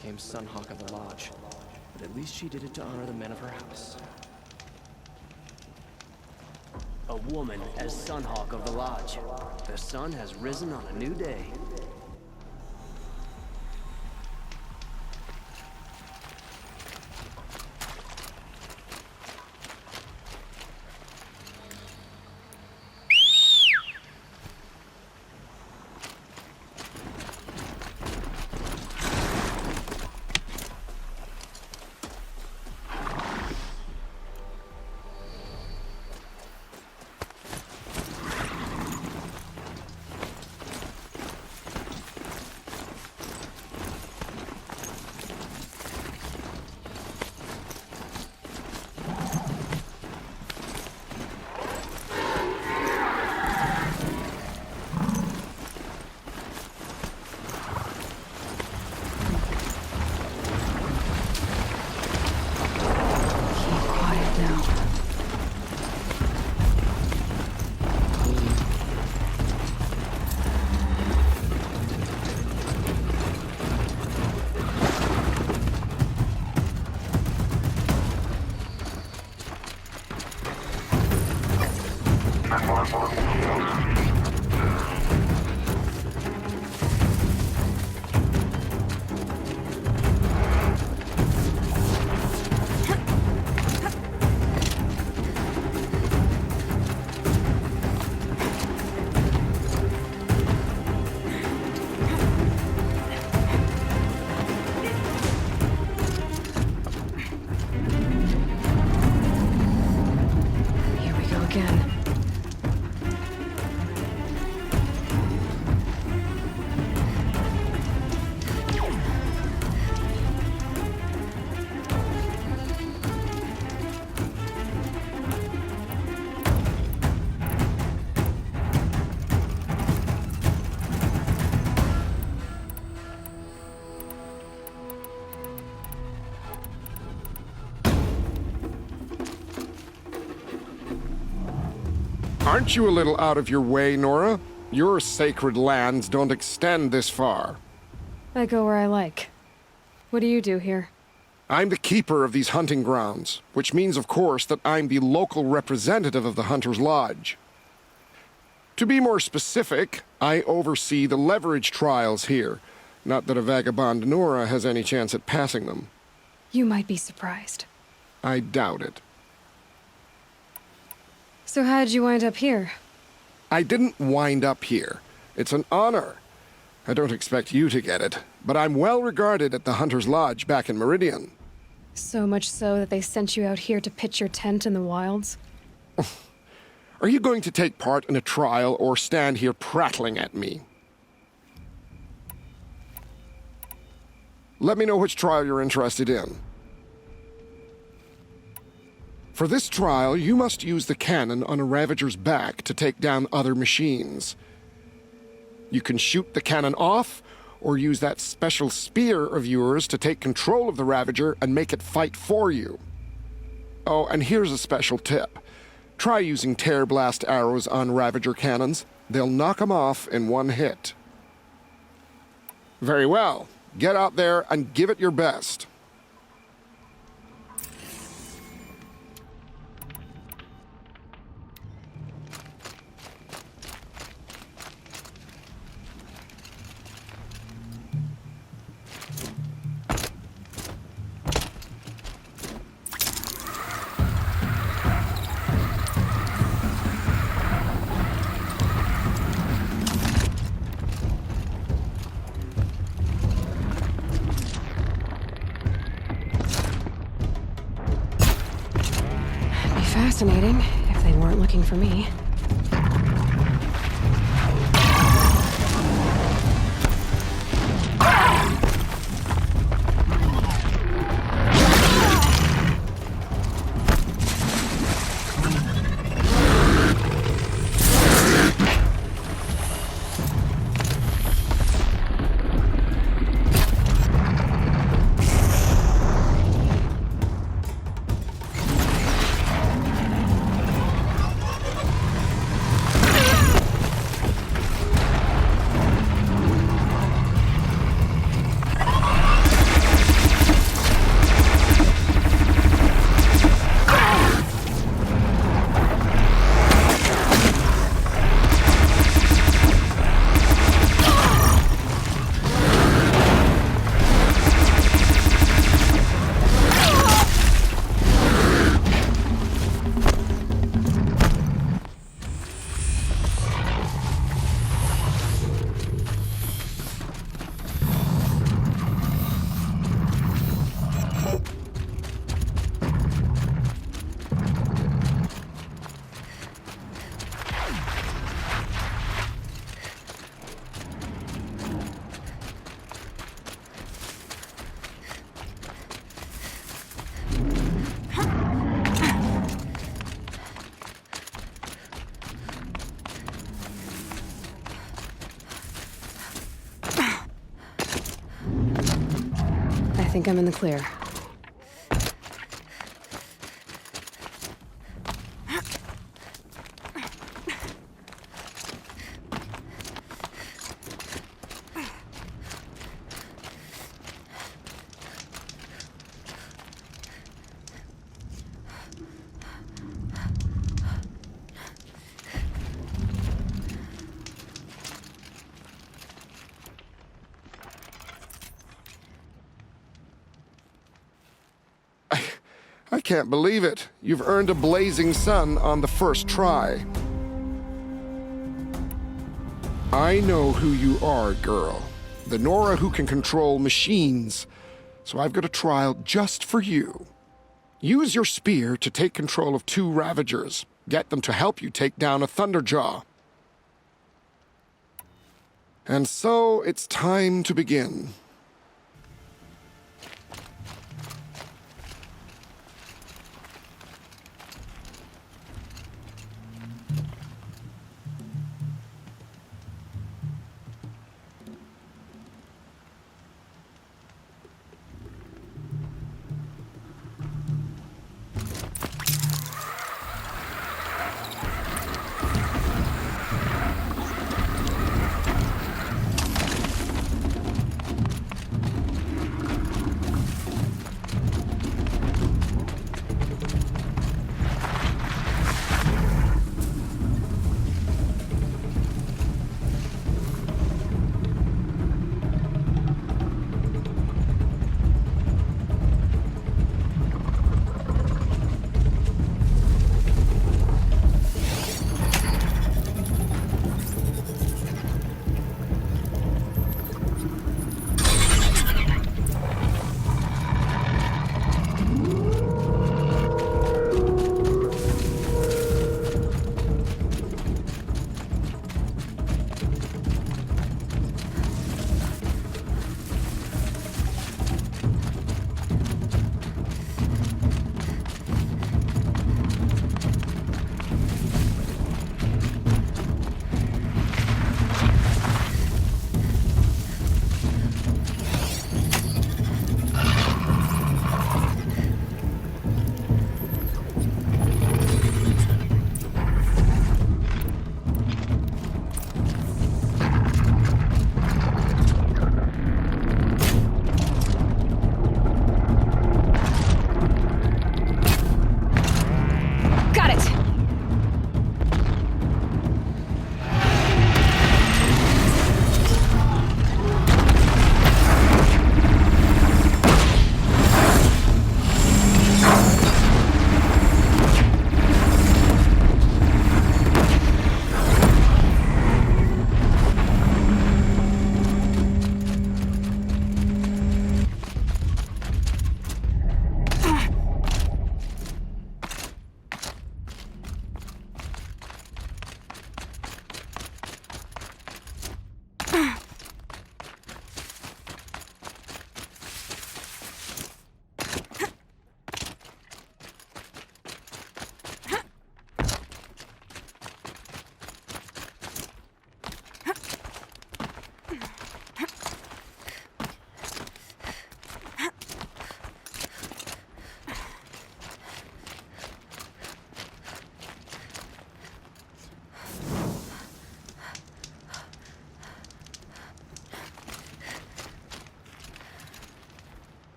became Sunhawk of the Lodge. But at least she did it to honor the men of her house. A woman as Sunhawk of the Lodge. The sun has risen on a new day. Aren't you a little out of your way, Nora? Your sacred lands don't extend this far. I go where I like. What do you do here? I'm the keeper of these hunting grounds, which means, of course, that I'm the local representative of the Hunter's Lodge. To be more specific, I oversee the leverage trials here. Not that a vagabond Nora has any chance at passing them. You might be surprised. I doubt it. So how'd you wind up here? I didn't wind up here. It's an honor. I don't expect you to get it, but I'm well regarded at the Hunter's Lodge back in Meridian. So much so that they sent you out here to pitch your tent in the wilds? Are you going to take part in a trial or stand here prattling at me? Let me know which trial you're interested in. For this trial, you must use the cannon on a Ravager's back to take down other machines. You can shoot the cannon off, or use that special spear of yours to take control of the Ravager and make it fight for you. Oh, and here's a special tip. Try using tear blast arrows on Ravager cannons. They'll knock them off in one hit. Very well. Get out there and give it your best. Fascinating, if they weren't looking for me. think I'm in the clear. I can't believe it. You've earned a blazing sun on the first try. I know who you are, girl. The Nora who can control machines. So I've got a trial just for you. Use your spear to take control of 2 Ravagers. Get them to help you take down a Thunderjaw. And so it's time to begin.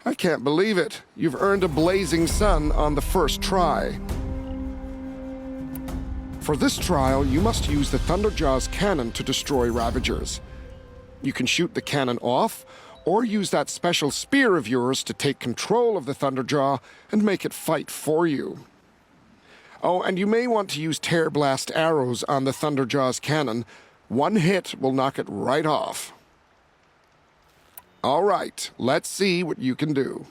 I can't believe it. You've earned a blazing sun on the first try. For this trial, you must use the Thunderjaw's cannon to destroy Ravagers. You can shoot the cannon off, or use that special spear of yours to take control of the Thunderjaw and make it fight for you. Oh, and you may want to use tear blast arrows on the Thunderjaw's cannon. One hit will knock it right off. All right, let's see what you can do.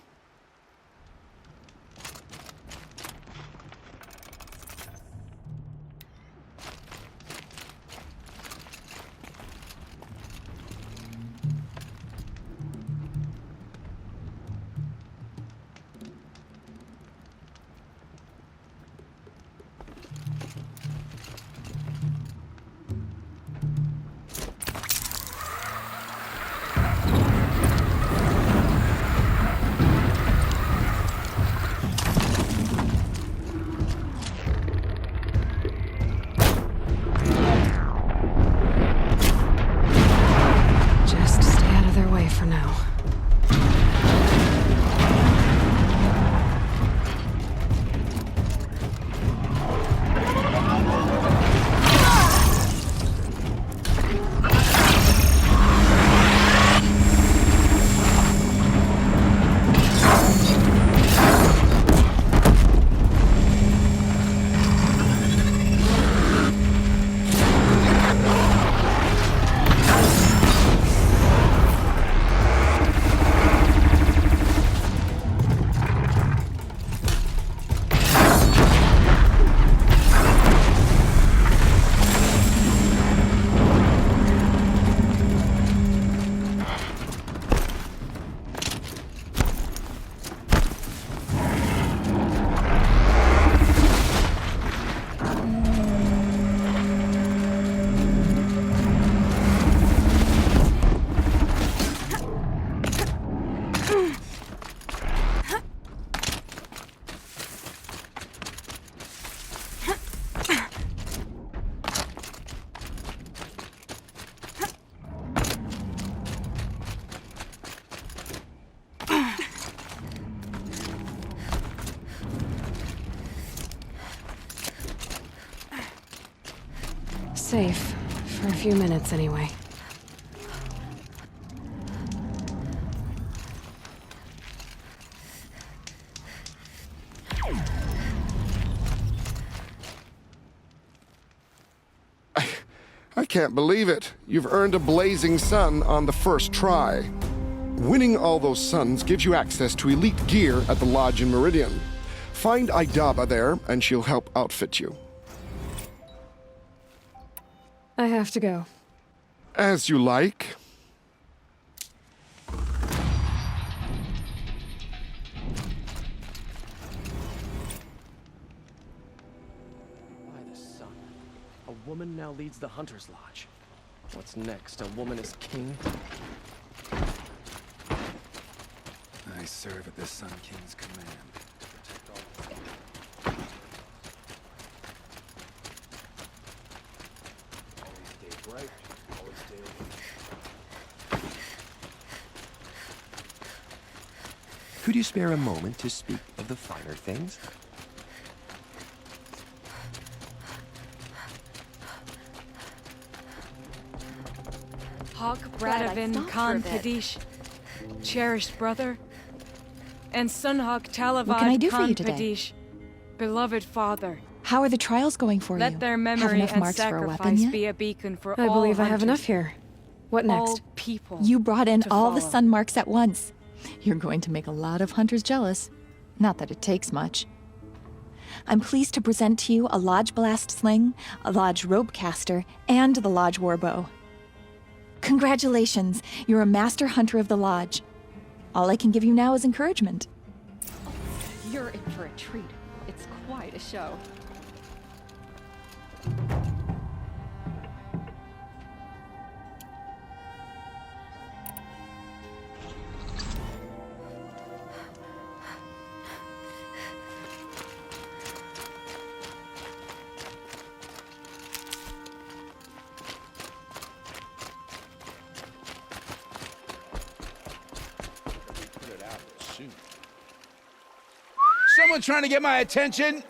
for now. Safe. For a few minutes, anyway. I can't believe it. You've earned a blazing sun on the first try. Winning all those suns gives you access to elite gear at the Lodge in Meridian. Find Idaba there, and she'll help outfit you. I have to go. As you like. By the sun. A woman now leads the Hunter's Lodge. What's next? A woman is king? I serve at the Sun King's command to protect all. Always stay bright. Always stay awake. Could you spare a moment to speak of the finer things? Hawk Glad I Bradavin stopped Khan for a bit. Kadish, cherished brother, and Sunhawk Talavad What can I do for Khan you today? Kadish, beloved father. How are the trials going for you? Let their Have memory enough and marks for a weapon sacrifice yet? be a beacon for I all believe I have hunters, enough here. What all next? people. You brought in to all the follow. sun marks at once. You're going to make a lot of hunters jealous. Not that it takes much. I'm pleased to present to you a Lodge Blast Sling, a Lodge Rope Caster, and the Lodge Warbow. Congratulations, you're a master hunter of the Lodge. All I can give you now is encouragement. You're in for a treat. It's quite a show. Someone trying to get my attention?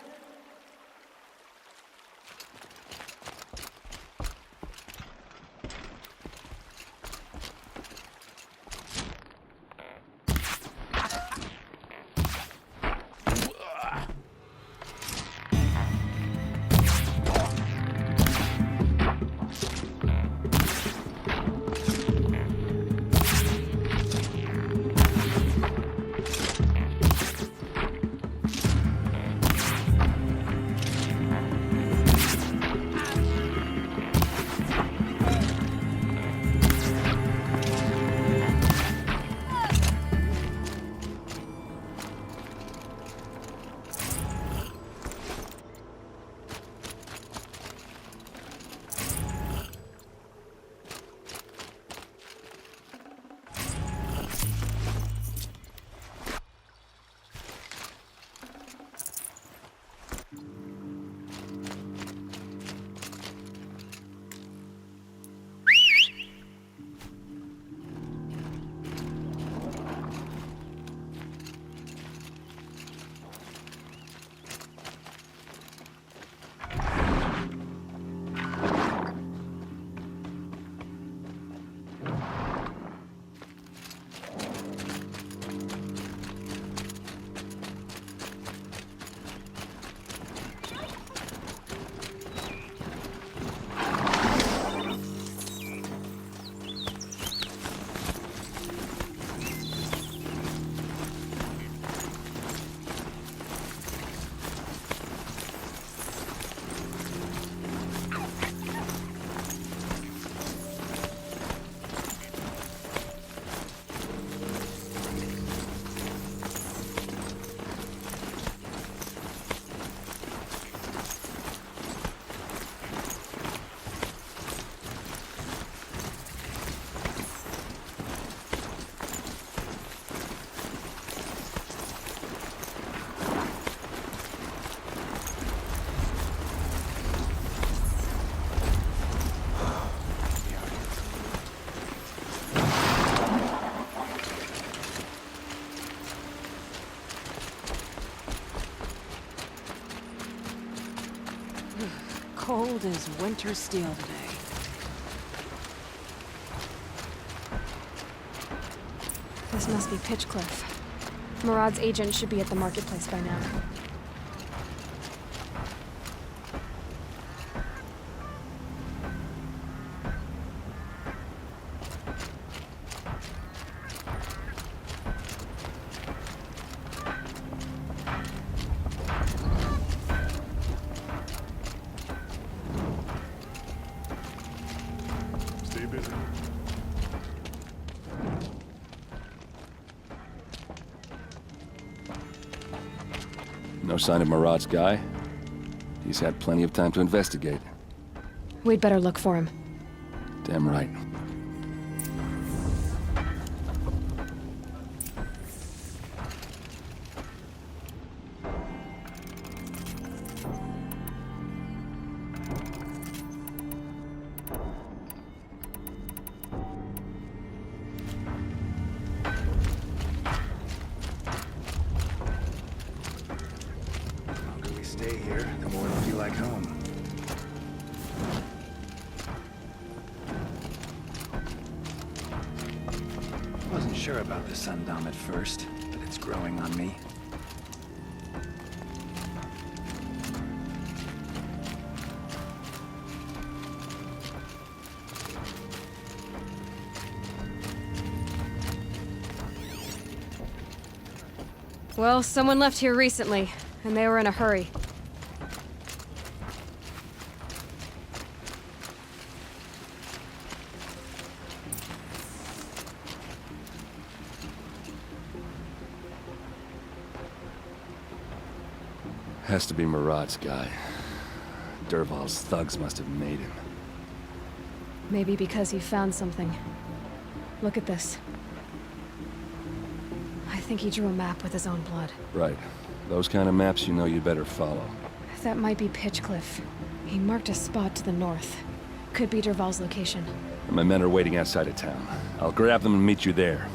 cold as winter steel today. This must be Pitchcliff. Murad's agent should be at the marketplace by now. Stay busy. No sign of Murad's guy. He's had plenty of time to investigate. We'd better look for him. Damn right. Stay here, the more it'll feel like home. Wasn't sure about the Sundom at first, but it's growing on me. Well, someone left here recently, and they were in a hurry. Has to be Murad's guy. Dervahl's thugs must have made him. Maybe because he found something. Look at this. I think he drew a map with his own blood. Right. Those kind of maps you know you better follow. That might be Pitchcliff. He marked a spot to the north. Could be Dervahl's location. My men are waiting outside of town. I'll grab them and meet you there.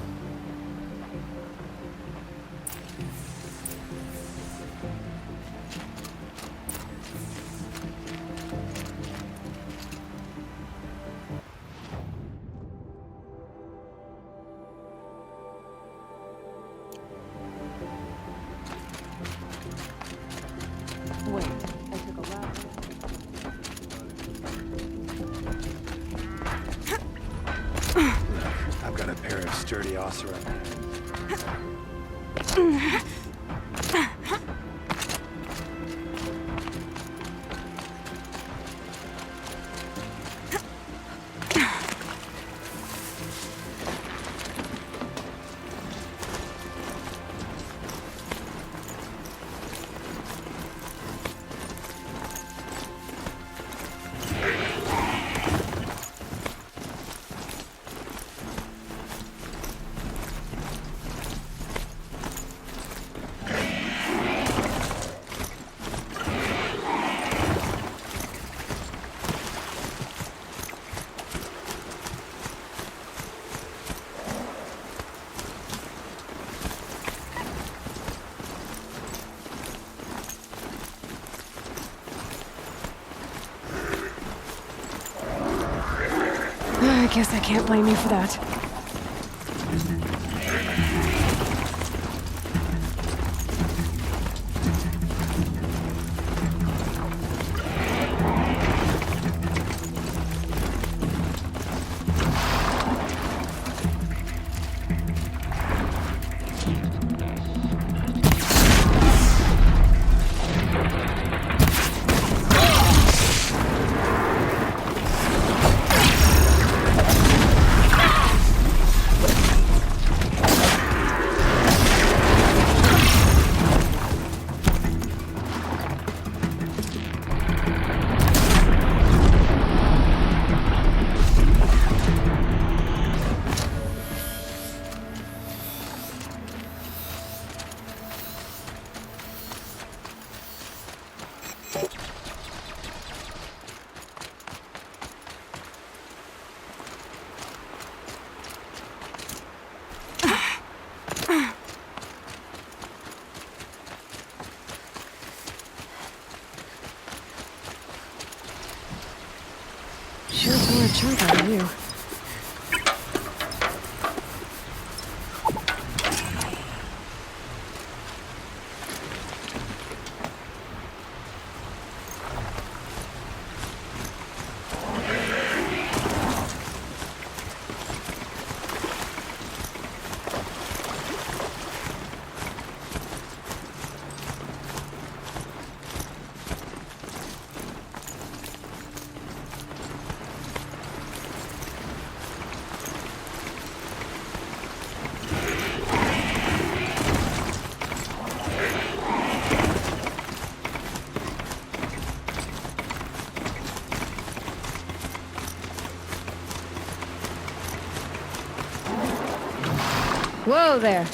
Wait, I took a left. I've got a pair of sturdy Ossera. I guess I can't blame you for that. chunk out of you. Whoa there.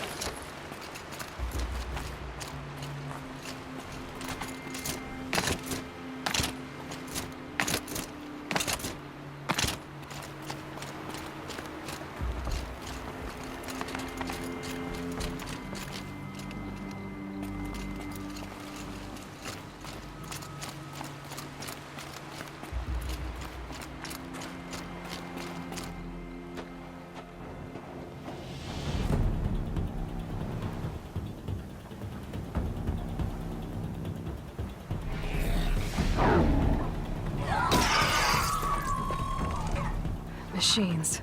Machines.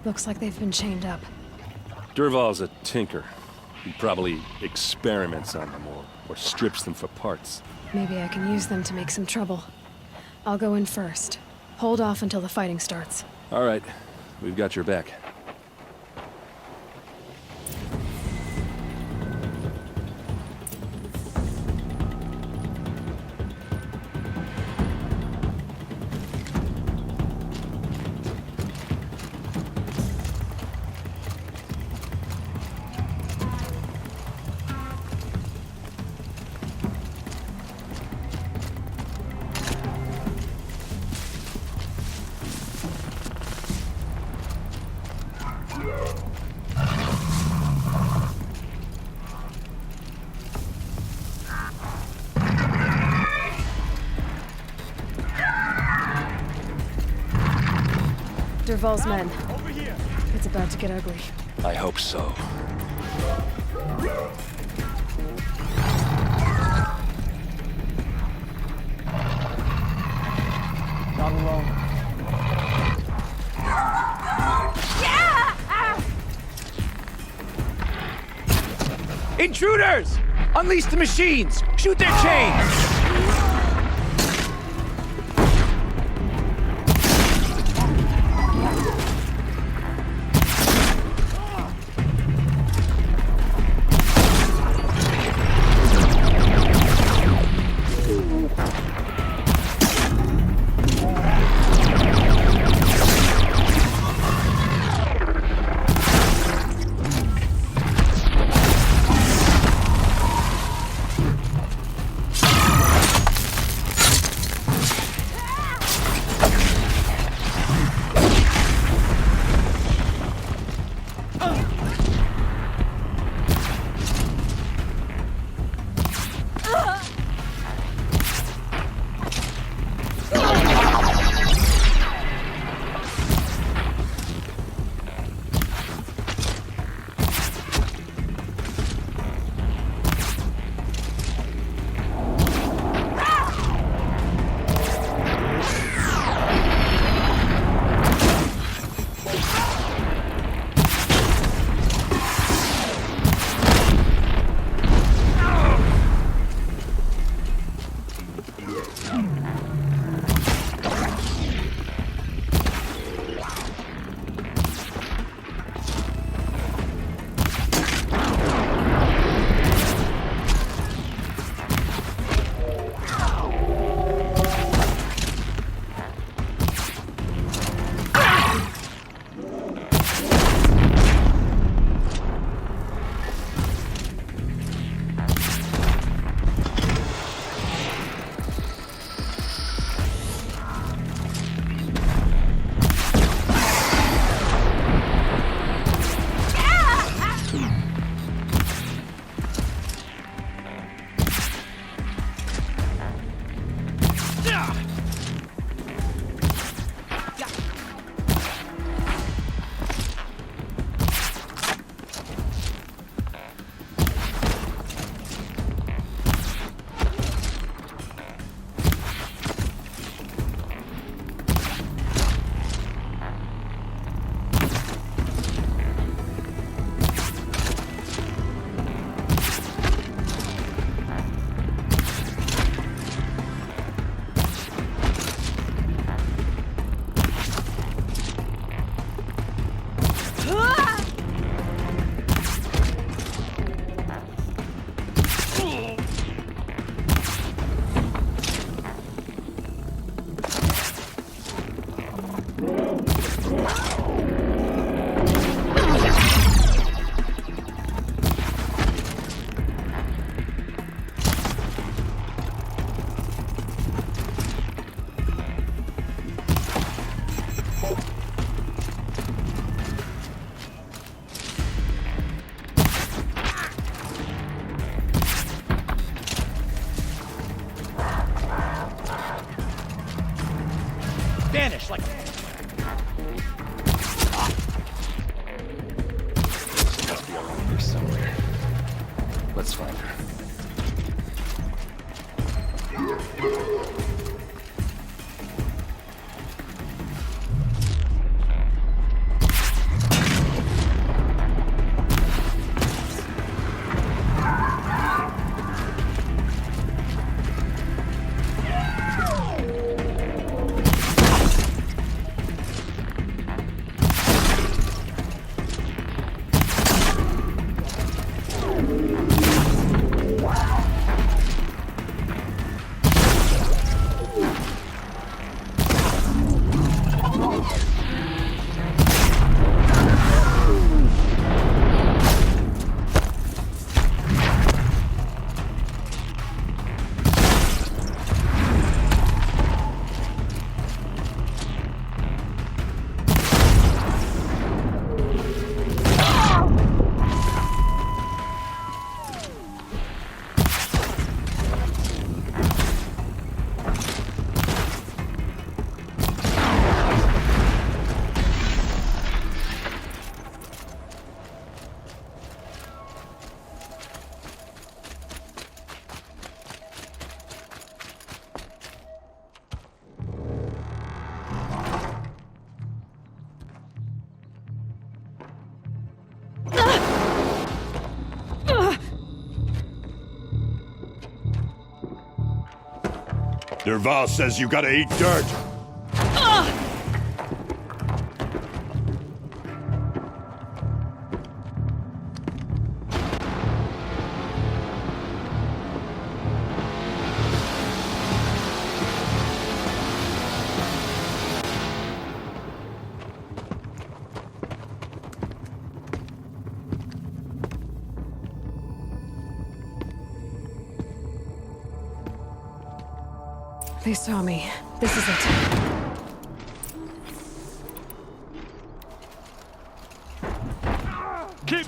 Looks like they've been chained up. Dervahl's a tinker. He probably experiments on them or strips them for parts. Maybe I can use them to make some trouble. I'll go in first. Hold off until the fighting starts. All right, we've got your back. Dervahl's men. It's about to get ugly. I hope so. Not alone. Intruders! Unleash the machines! Shoot their chains! Let's find her. Derval says you gotta eat dirt. They saw me. This is it. Keep...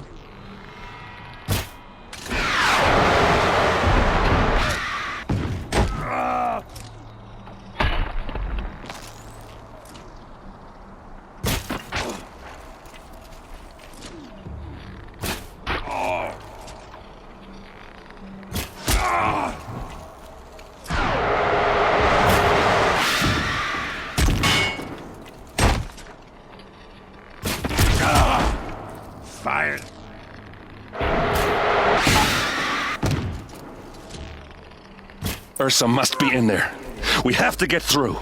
Fired. Ersa must be in there. We have to get through.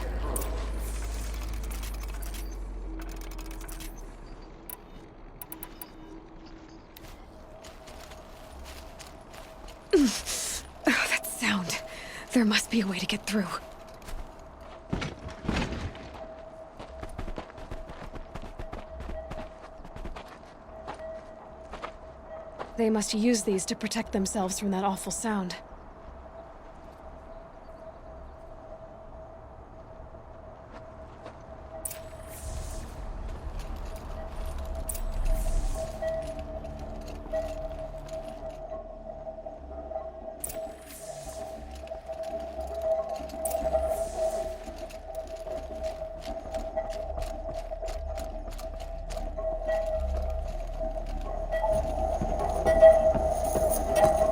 Oh, that sound. There must be a way to get through. They must use these to protect themselves from that awful sound.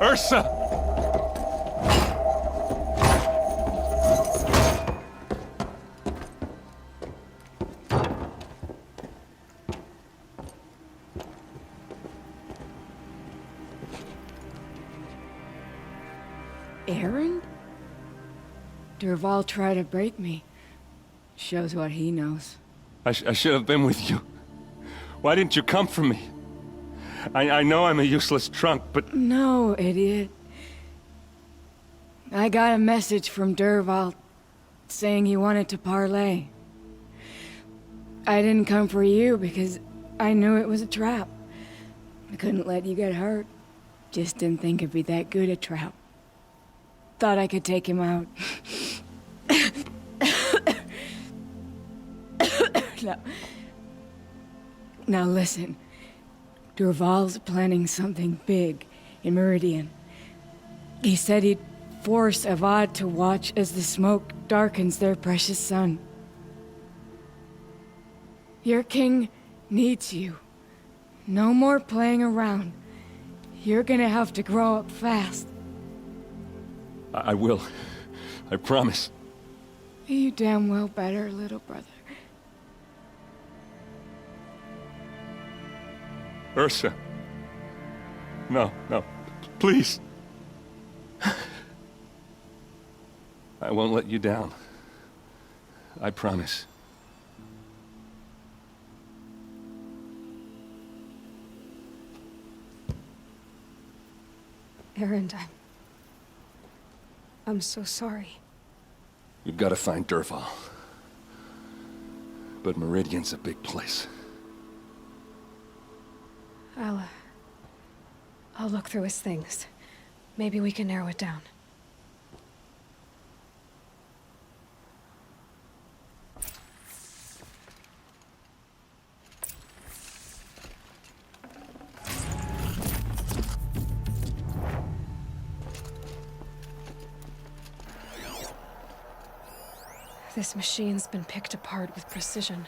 Ersa! Aaron? Derval tried to break me. Shows what he knows. I should have been with you. Why didn't you come for me? I know I'm a useless trunk, but... No, idiot. I got a message from Derval saying he wanted to parlay. I didn't come for you because I knew it was a trap. I couldn't let you get hurt. Just didn't think it'd be that good a trap. Thought I could take him out. Now listen. Derval's planning something big in Meridian. He said he'd force Avila to watch as the smoke darkens their precious sun. Your king needs you. No more playing around. You're gonna have to grow up fast. I will. I promise. You damn well better, little brother. Ersa. No, no. Please. I won't let you down. I promise. Erend, I'm so sorry. We've got to find Dervahl. But Meridian's a big place. I'll look through his things. Maybe we can narrow it down. This machine's been picked apart with precision.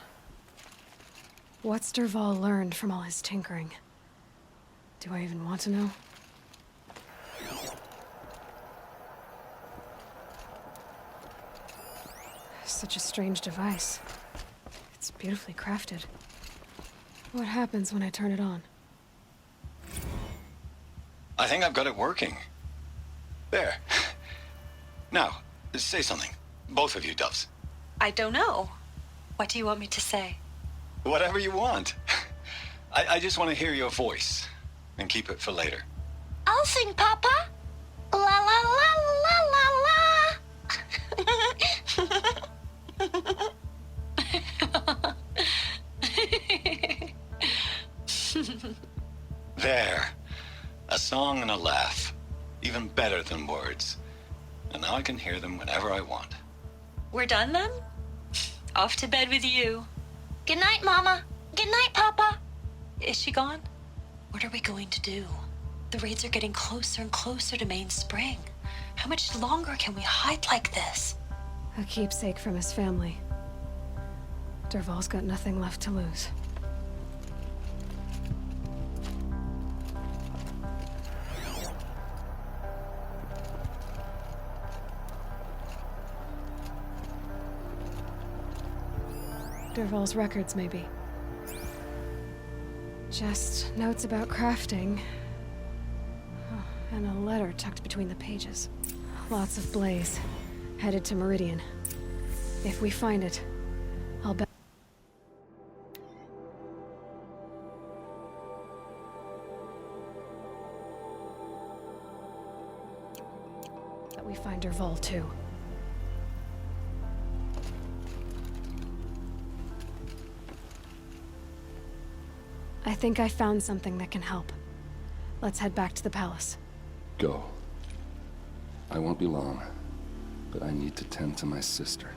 What's Dervahl learned from all his tinkering? Do I even want to know? Such a strange device. It's beautifully crafted. What happens when I turn it on? I think I've got it working. There. Now, say something. Both of you, doves. I don't know. What do you want me to say? Whatever you want. I just want to hear your voice. And keep it for later. I'll sing, Papa. La la la la la. There. A song and a laugh. Even better than words. And now I can hear them whenever I want. We're done then? Off to bed with you. Good night, Mama. Good night, Papa. Is she gone? What are we going to do? The raids are getting closer and closer to Main Spring. How much longer can we hide like this? A keepsake from his family. Dervahl's got nothing left to lose. Dervahl's records, maybe. Just notes about crafting. Oh, and a letter tucked between the pages. Lots of blaze. Headed to Meridian. If we find it, I'll bet that we find Dervahl too. I think I found something that can help. Let's head back to the palace. Go. I won't be long, but I need to tend to my sister.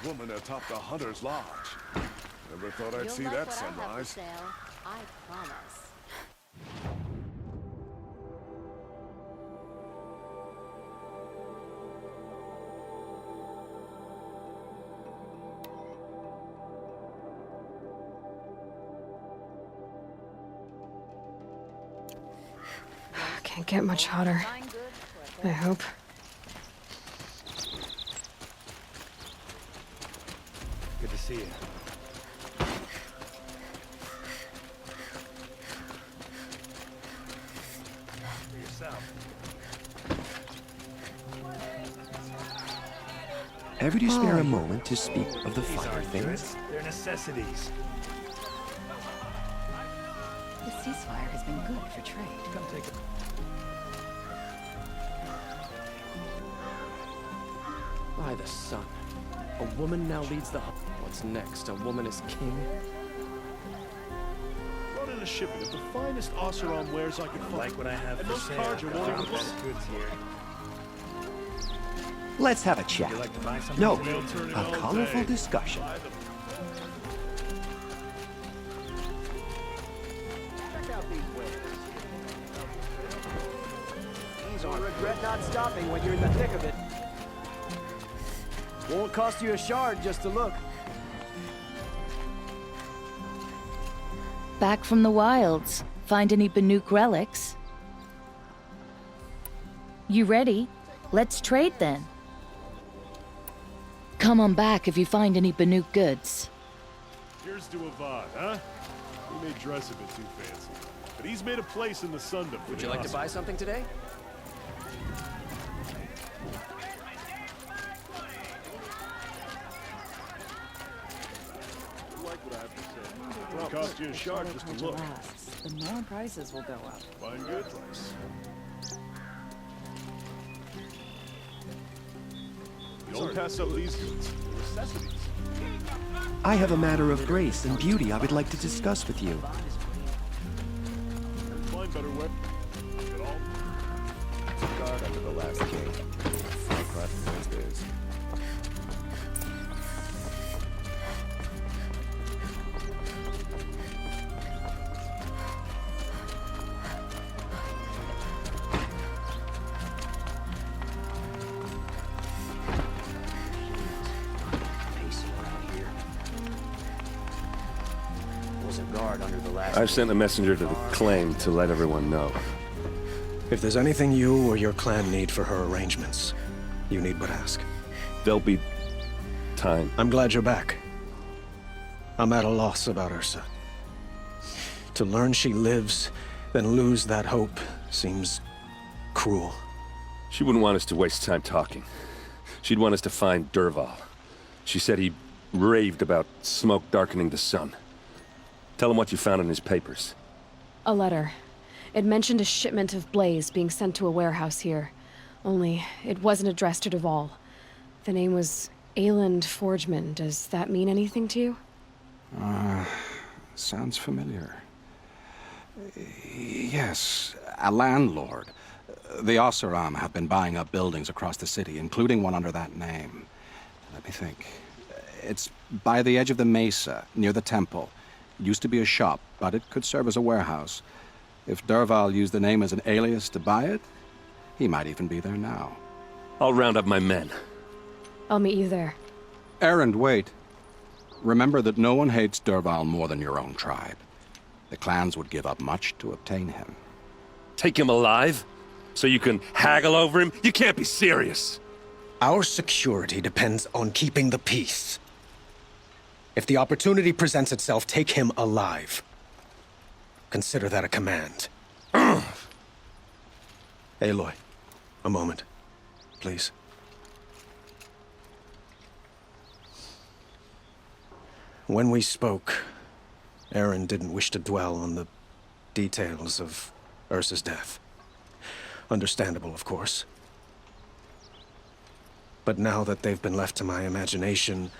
woman atop the Hunter's Lodge. Never thought I'd see that sunrise. I promise. Can't get much hotter. I hope. Good to see you. For yourself. Ever do you spare a moment to speak of the finer things? They're necessities. The ceasefire has been good for trade. Come take a... By the sun. A woman now leads the... What's next? A woman is king? Brought in a shipment of the finest Oseram wares I could find. Like what I have and for those sale. cards are won't even Best goods here. Let's have a chat. Would you like to buy something? No, They'll turn it a all colorful day. discussion. Buy them. Check out these wares. You'll regret not stopping when you're in the thick of it. Won't cost you a shard just to look. Back from the wilds. Find any Banuk relics? You ready? Let's trade then. Come on back if you find any Banuk goods. Here's to Avad, huh? He may dress a bit too fancy, but he's made a place in the Sundom. Would you like to buy something today? It'll cost you a shard just to look. The more prices will go up. Fine good price. Don't pass up these goods. Necessities. I have a matter of grace and beauty I would like to discuss with you. Find better way. Get all. Guard under the last king. Wednesdays. I've sent a messenger to the claim to let everyone know. If there's anything you or your clan need for her arrangements, you need but ask. There'll be time. I'm glad you're back. I'm at a loss about Ersa. To learn she lives, then lose that hope seems cruel. She wouldn't want us to waste time talking. She'd want us to find Dervahl. She said he raved about smoke darkening the sun. Tell him what you found in his papers. A letter. It mentioned a shipment of blaze being sent to a warehouse here. Only, it wasn't addressed to Dervahl. The name was Ayland Forgeman. Does that mean anything to you? Sounds familiar. Yes, a landlord. The Oseram have been buying up buildings across the city, including one under that name. Let me think. It's by the edge of the mesa, near the temple. Used to be a shop, but it could serve as a warehouse. If Dervahl used the name as an alias to buy it, he might even be there now. I'll round up my men. I'll meet you there. Errand, wait. Remember that no one hates Dervahl more than your own tribe. The clans would give up much to obtain him. Take him alive? So you can haggle over him? You can't be serious! Our security depends on keeping the peace. If the opportunity presents itself, take him alive. Consider that a command. Aloy, a moment, please. When we spoke, Aaron didn't wish to dwell on the details of Ersa's death. Understandable, of course. But now that they've been left to my imagination,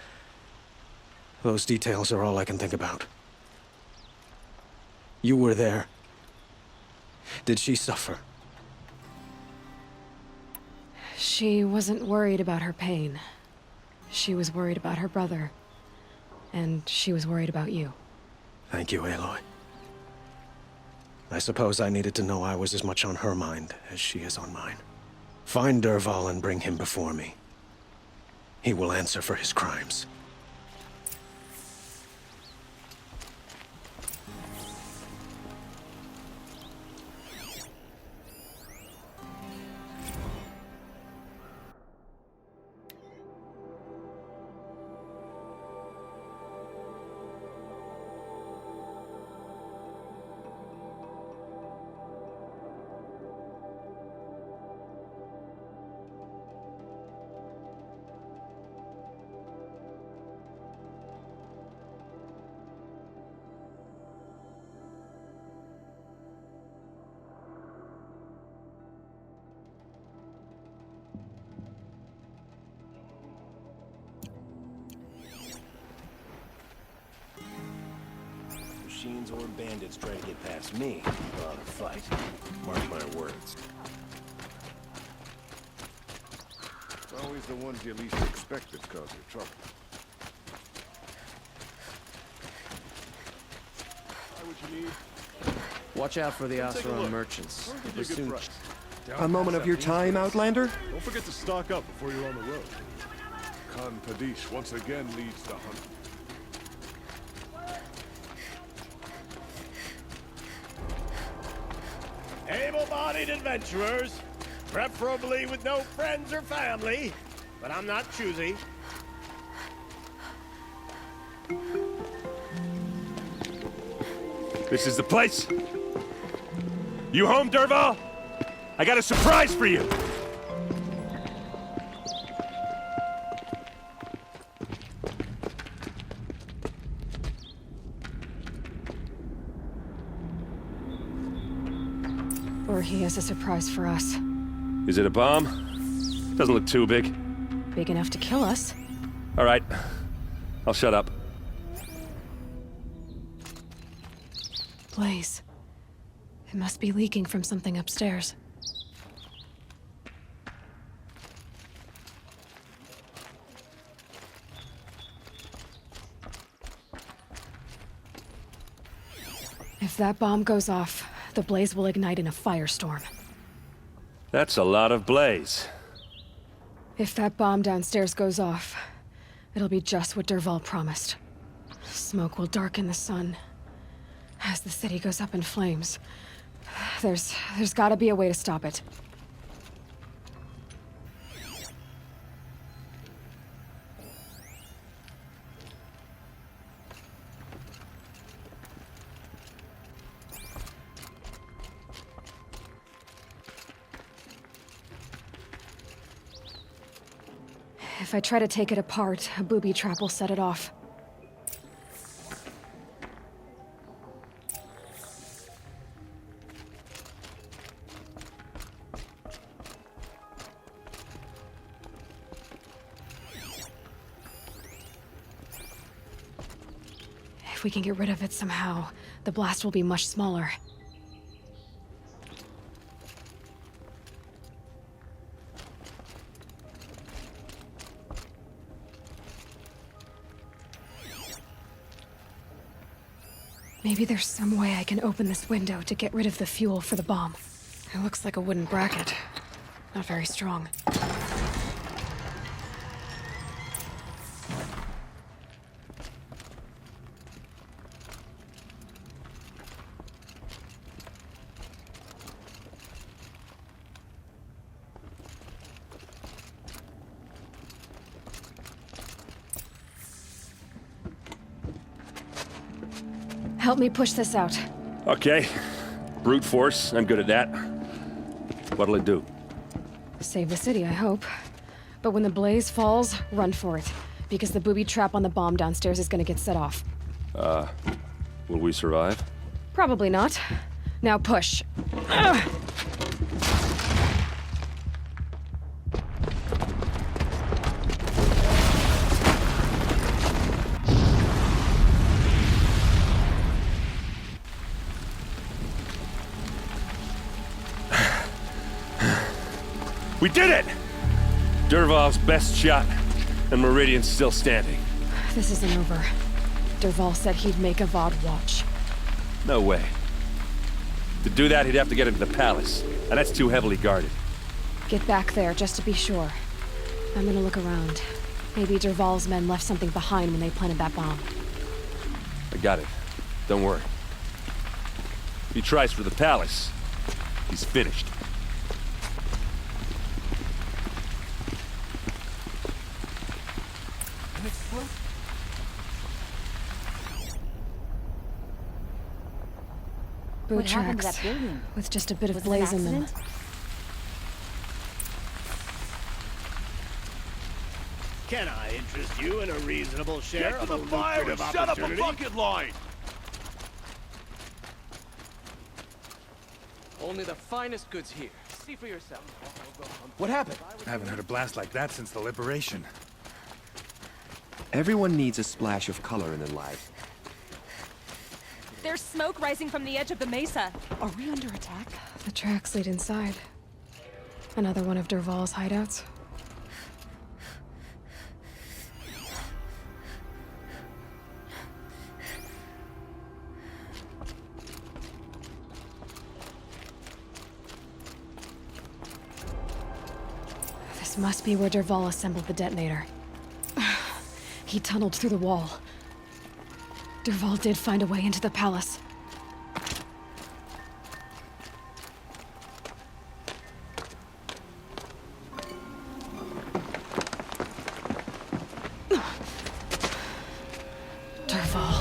those details are all I can think about. You were there. Did she suffer? She wasn't worried about her pain. She was worried about her brother. And she was worried about you. Thank you, Aloy. I suppose I needed to know I was as much on her mind as she is on mine. Find Dervahl and bring him before me. He will answer for his crimes. Machines or bandits trying to get past me. We'll have a fight. Mark my words. It's always the ones you least expect that cause you trouble. Buy what you need. Watch out for the Oseram merchants. Give you a good price. A moment of your time, Outlander? Don't forget to stock up before you're on the road. Khan Kadish once again leads the hunt. Able-bodied adventurers, preferably with no friends or family, but I'm not choosy. This is the place? You home, Dervahl? I got a surprise for you! Or he has a surprise for us. Is it a bomb? Doesn't look too big. Big enough to kill us. All right. I'll shut up. Blaze. It must be leaking from something upstairs. If that bomb goes off, the blaze will ignite in a firestorm. That's a lot of blaze. If that bomb downstairs goes off, it'll be just what Dervahl promised. Smoke will darken the sun. As the city goes up in flames, there's gotta be a way to stop it. If I try to take it apart, a booby trap will set it off. If we can get rid of it somehow, the blast will be much smaller. Maybe there's some way I can open this window to get rid of the fuel for the bomb. It looks like a wooden bracket. Not very strong. Help me push this out. Okay. Brute force, I'm good at that. What'll it do? Save the city, I hope. But when the blaze falls, run for it. Because the booby trap on the bomb downstairs is gonna get set off. Will we survive? Probably not. Now push. Ugh. We did it! Dervahl's best shot. And Meridian's still standing. This isn't over. Dervahl said he'd make Avad watch. No way. To do that, he'd have to get into the palace, and that's too heavily guarded. Get back there, just to be sure. I'm gonna look around. Maybe Dervahl's men left something behind when they planted that bomb. I got it. Don't worry. If he tries for the palace, he's finished. Boot What happened to tracks, that building? with just a bit of Was it an blaze in them. accident? Can I interest you in a reasonable share Get of to a the fire and lucrative set up a opportunity? bucket line! Only the finest goods here. See for yourself. What happened? I haven't heard a blast like that since the Liberation. Everyone needs a splash of color in their life. There's smoke rising from the edge of the mesa. Are we under attack? The tracks lead inside. Another one of Dervahl's hideouts. This must be where Dervahl assembled the detonator. He tunneled through the wall. Dervahl did find a way into the palace. Dervahl.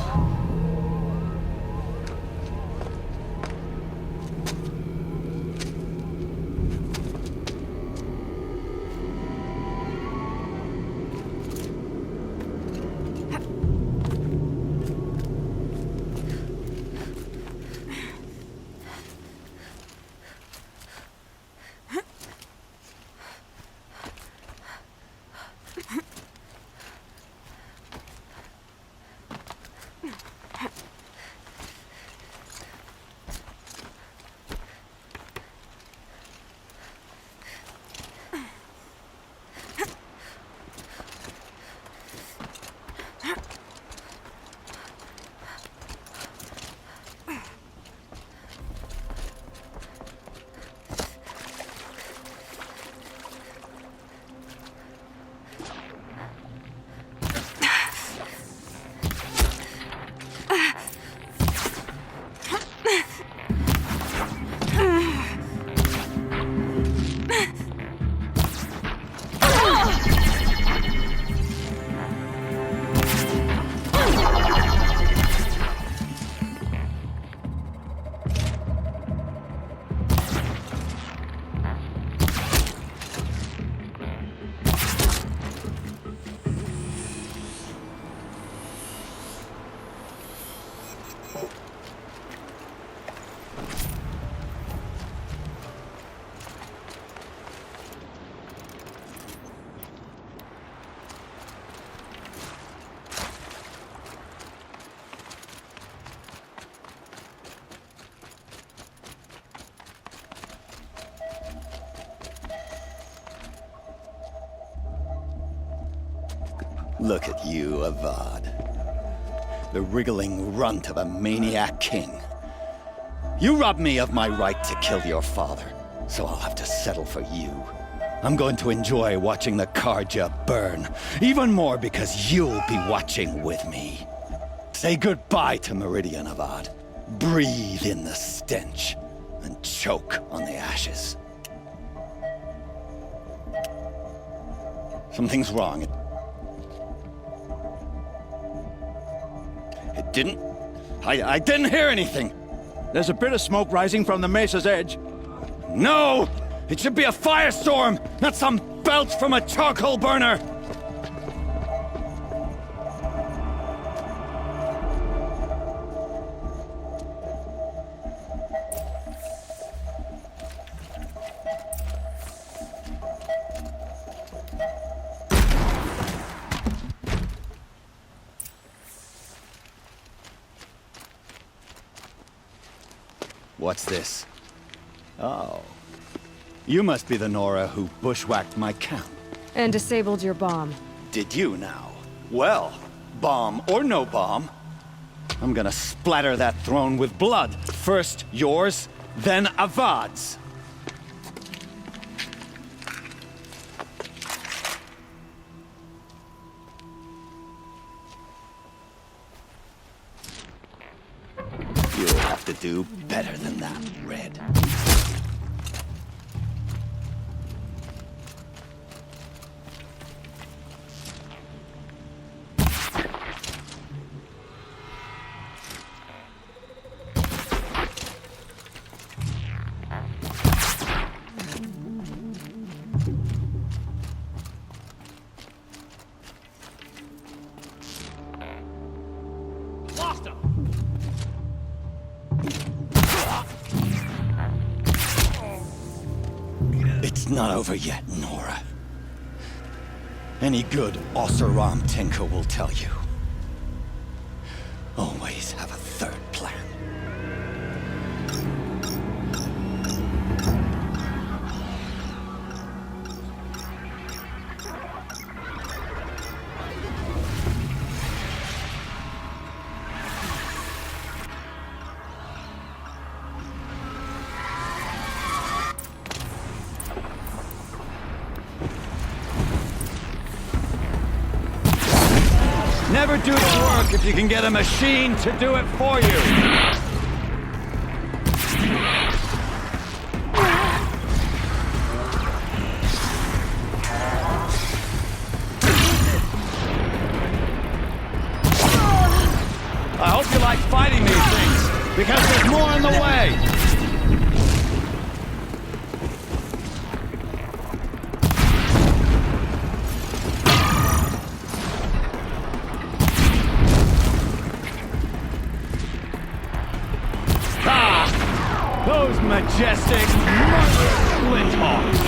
Look at you, Avad. The wriggling runt of a maniac king. You robbed me of my right to kill your father, so I'll have to settle for you. I'm going to enjoy watching the Karja burn, even more because you'll be watching with me. Say goodbye to Meridian, Avad. Breathe in the stench, and choke on the ashes. Something's wrong. It didn't... I didn't hear anything. There's a bit of smoke rising from the mesa's edge. No! It should be a firestorm, not some belch from a charcoal burner! What's this? Oh. You must be the Nora who bushwhacked my camp. And disabled your bomb. did you now? Well, bomb or no bomb, I'm gonna splatter that throne with blood. First yours, then Avad's. You'll have to do better than that, Red. It's not over yet, Nora. Any good Oseram tinker will tell you. Always have a third plan. Never do the work if you can get a machine to do it for you. I hope you like fighting these things, because there's more in the way. Those majestic, murderous flinthawks!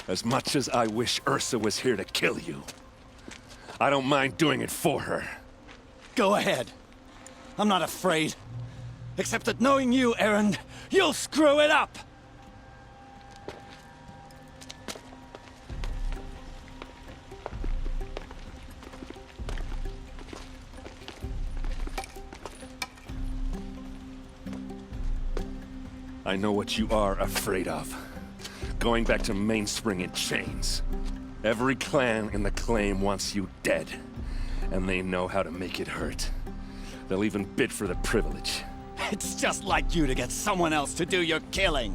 As much as I wish Ersa was here to kill you, I don't mind doing it for her. Go ahead. I'm not afraid. Except that knowing you, Erend, you'll screw it up! I know what you are afraid of. Going back to Mainspring in chains. Every clan in the claim wants you dead. And they know how to make it hurt. They'll even bid for the privilege. It's just like you to get someone else to do your killing.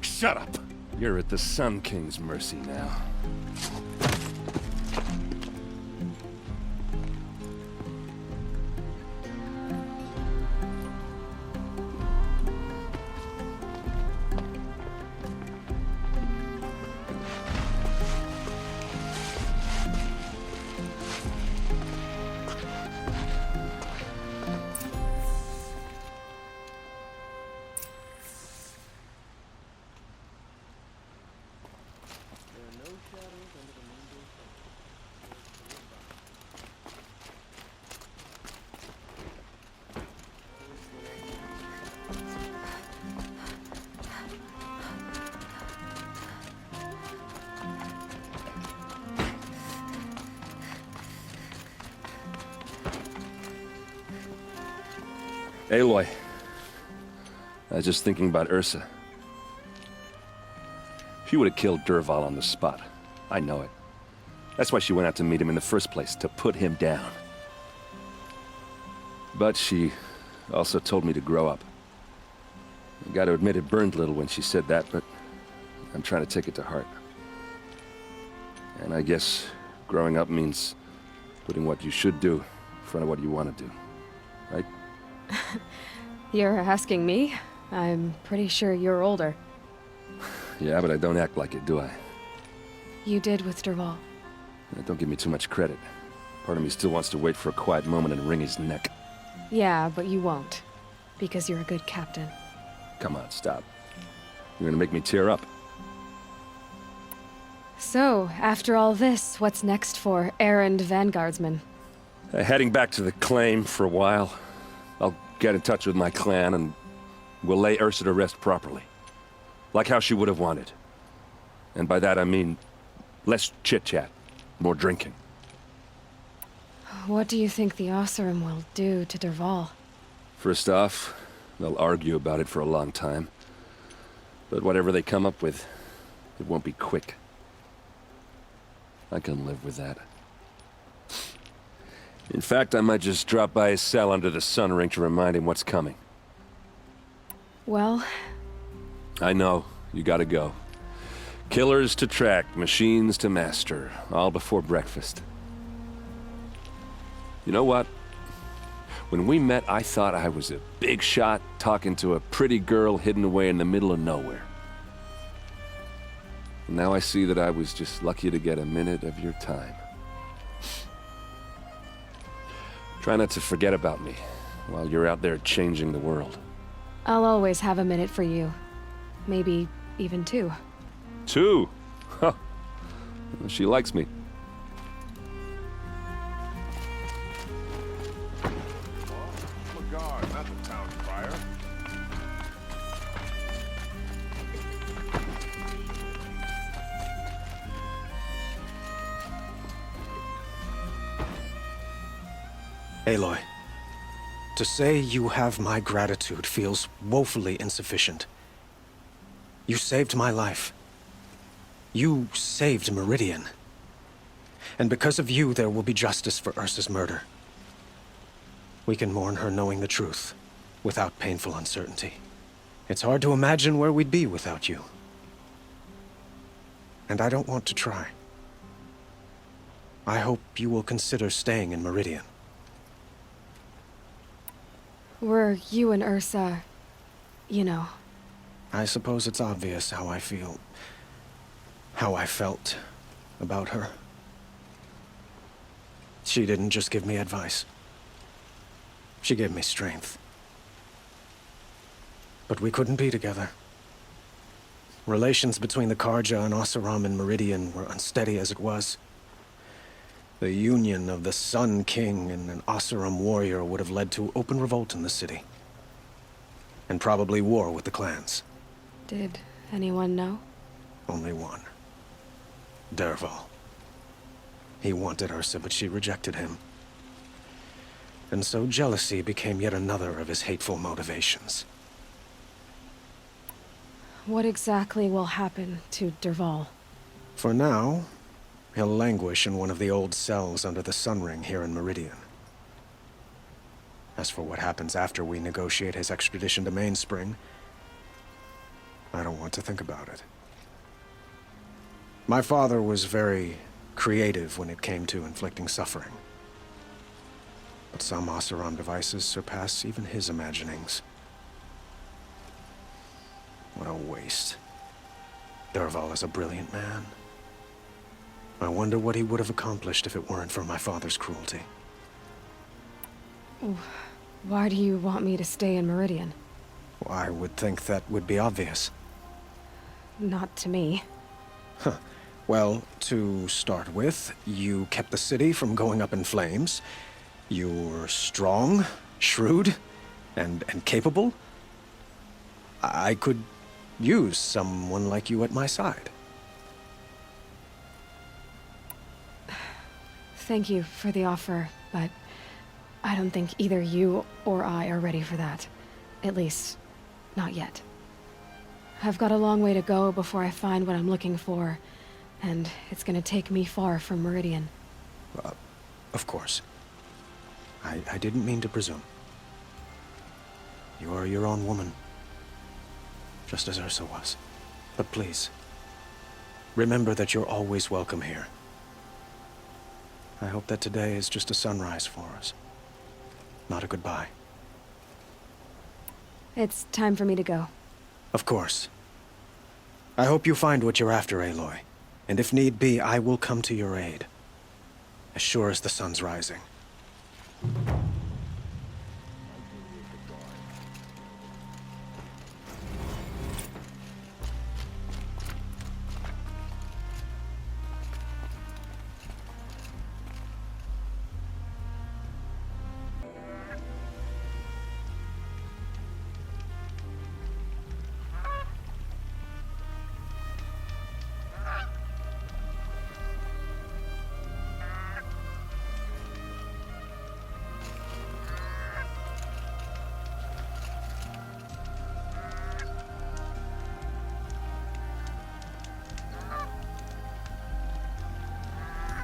Shut up! You're at the Sun King's mercy now. Aloy, I was just thinking about Ersa. She would have killed Dervahl on the spot. I know it. That's why she went out to meet him in the first place, to put him down. But she also told me to grow up. I gotta admit it burned a little when she said that, but I'm trying to take it to heart. And I guess growing up means putting what you should do in front of what you want to do, right? You're asking me? I'm pretty sure you're older. Yeah, but I don't act like it, do I? You did with Dervahl. Don't give me too much credit. Part of me still wants to wait for a quiet moment and wring his neck. Yeah, but you won't. Because you're a good captain. Come on, stop. You're gonna make me tear up. So, after all this, what's next for errand vanguardsman? Heading back to the claim for a while. I'll get in touch with my clan and we'll lay Ersa to rest properly. Like how she would have wanted. And by that I mean less chit-chat, more drinking. What do you think the Oseram will do to Dervahl? First off, they'll argue about it for a long time. But whatever they come up with, it won't be quick. I can live with that. In fact, I might just drop by his cell under the sun ring to remind him what's coming. Well... I know, you gotta go. Killers to track, machines to master, all before breakfast. You know what? When we met, I thought I was a big shot talking to a pretty girl hidden away in the middle of nowhere. Now I see that I was just lucky to get a minute of your time. Try not to forget about me while you're out there changing the world. I'll always have a minute for you. Maybe even 2. 2? Huh. She likes me. Aloy, to say you have my gratitude feels woefully insufficient. You saved my life. You saved Meridian. And because of you, there will be justice for Ersa's murder. We can mourn her knowing the truth, without painful uncertainty. It's hard to imagine where we'd be without you. And I don't want to try. I hope you will consider staying in Meridian. Were you and Ersa... you know... I suppose it's obvious how I feel... how I felt about her. She didn't just give me advice. She gave me strength. But we couldn't be together. Relations between the Karja and Oseram and Meridian were unsteady as it was. The union of the Sun King and an Oseram warrior would have led to open revolt in the city. And probably war with the clans. Did anyone know? Only one. Dervahl. He wanted Ersa, but she rejected him. And so jealousy became yet another of his hateful motivations. What exactly will happen to Dervahl? For now, he'll languish in one of the old cells under the Sun Ring here in Meridian. As for what happens after we negotiate his extradition to Mainspring, I don't want to think about it. My father was very creative when it came to inflicting suffering. But some Oseram devices surpass even his imaginings. What a waste. Dervahl is a brilliant man. I wonder what he would have accomplished if it weren't for my father's cruelty. Why do you want me to stay in Meridian? I would think that would be obvious. Not to me. Huh. Well, to start with, you kept the city from going up in flames. You were strong, shrewd, and capable. I could use someone like you at my side. Thank you for the offer, but I don't think either you or I are ready for that. At least, not yet. I've got a long way to go before I find what I'm looking for, and it's gonna take me far from Meridian. Of course. I didn't mean to presume. You are your own woman, just as Ersa was. But please, remember that you're always welcome here. I hope that today is just a sunrise for us, not a goodbye. It's time for me to go. Of course. I hope you find what you're after, Aloy. And if need be, I will come to your aid. As sure as the sun's rising.